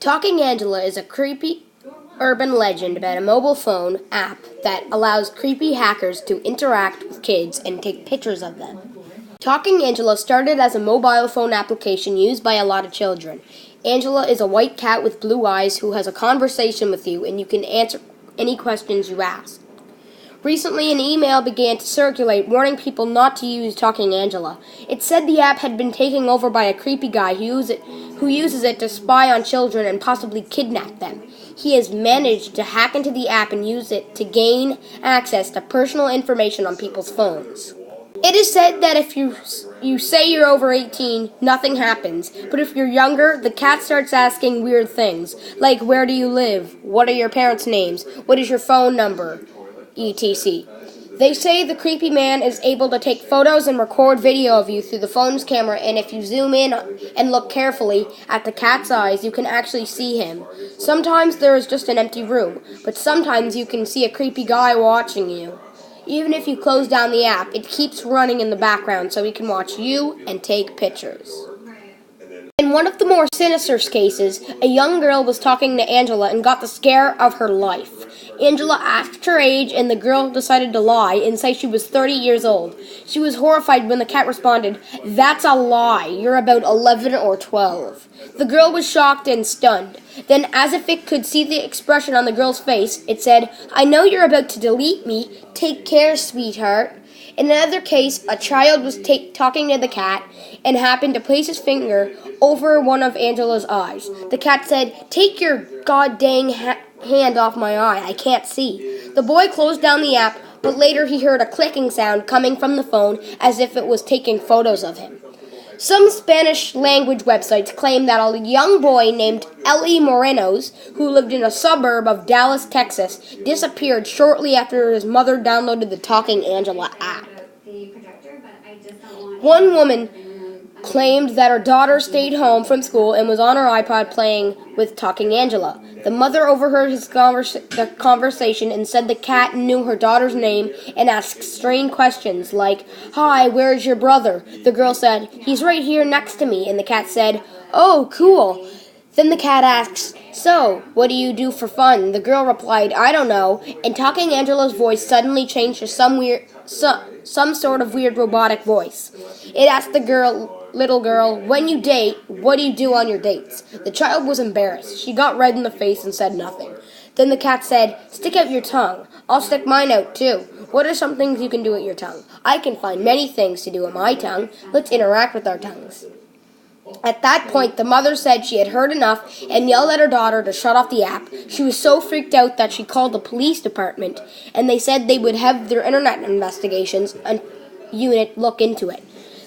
Talking Angela is a creepy urban legend about a mobile phone app that allows creepy hackers to interact with kids and take pictures of them. Talking Angela started as a mobile phone application used by a lot of children. Angela is a white cat with blue eyes who has a conversation with you, and you can answer any questions you ask. Recently, an email began to circulate warning people not to use Talking Angela. It said the app had been taken over by a creepy guy who uses it to spy on children and possibly kidnap them. He has managed to hack into the app and use it to gain access to personal information on people's phones. It is said that if you say you're over 18, nothing happens. But if you're younger, the cat starts asking weird things, like where do you live? What are your parents' names? What is your phone number? etc. They say the creepy man is able to take photos and record video of you through the phone's camera, and if you zoom in and look carefully at the cat's eyes, you can actually see him. Sometimes there is just an empty room, but sometimes you can see a creepy guy watching you. Even if you close down the app, it keeps running in the background so he can watch you and take pictures. In one of the more sinister cases, a young girl was talking to Angela and got the scare of her life. Angela asked her age, and the girl decided to lie and say she was 30 years old. She was horrified when the cat responded, "That's a lie. You're about 11 or 12. The girl was shocked and stunned. Then, as if it could see the expression on the girl's face, it said, "I know you're about to delete me. Take care, sweetheart." In another case, a child was talking to the cat and happened to place his finger over one of Angela's eyes. The cat said, "Take your god-dang hand off my eye. I can't see." The boy closed down the app, but later he heard a clicking sound coming from the phone as if it was taking photos of him. Some Spanish-language websites claim that a young boy named Eli Morenos, who lived in a suburb of Dallas, Texas, disappeared shortly after his mother downloaded the Talking Angela app. One woman claimed that her daughter stayed home from school and was on her iPod playing with Talking Angela. The mother overheard the conversation and said the cat knew her daughter's name and asked strange questions like, "Hi, where's your brother?" The girl said, "He's right here next to me," and the cat said, "Oh, cool." Then the cat asks, "So, what do you do for fun?" The girl replied, "I don't know," and Talking Angela's voice suddenly changed to some sort of weird robotic voice. It asked the little girl, "When you date, what do you do on your dates?" The child was embarrassed. She got red in the face and said nothing. Then the cat said, "Stick out your tongue. I'll stick mine out too. What are some things you can do with your tongue?" "I can find many things to do with my tongue. Let's interact with our tongues." At that point, the mother said she had heard enough and yelled at her daughter to shut off the app. She was so freaked out that she called the police department, and they said they would have their internet investigations unit look into it.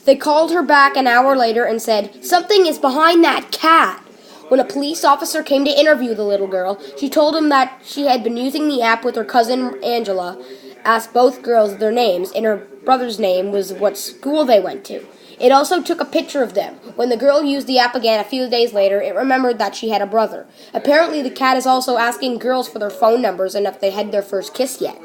They called her back an hour later and said, "Something is behind that cat." When a police officer came to interview the little girl, she told him that she had been using the app with her cousin Angela, asked both girls their names, and her brother's name was what school they went to. It also took a picture of them. When the girl used the app again a few days later, it remembered that she had a brother. Apparently, the cat is also asking girls for their phone numbers and if they had their first kiss yet.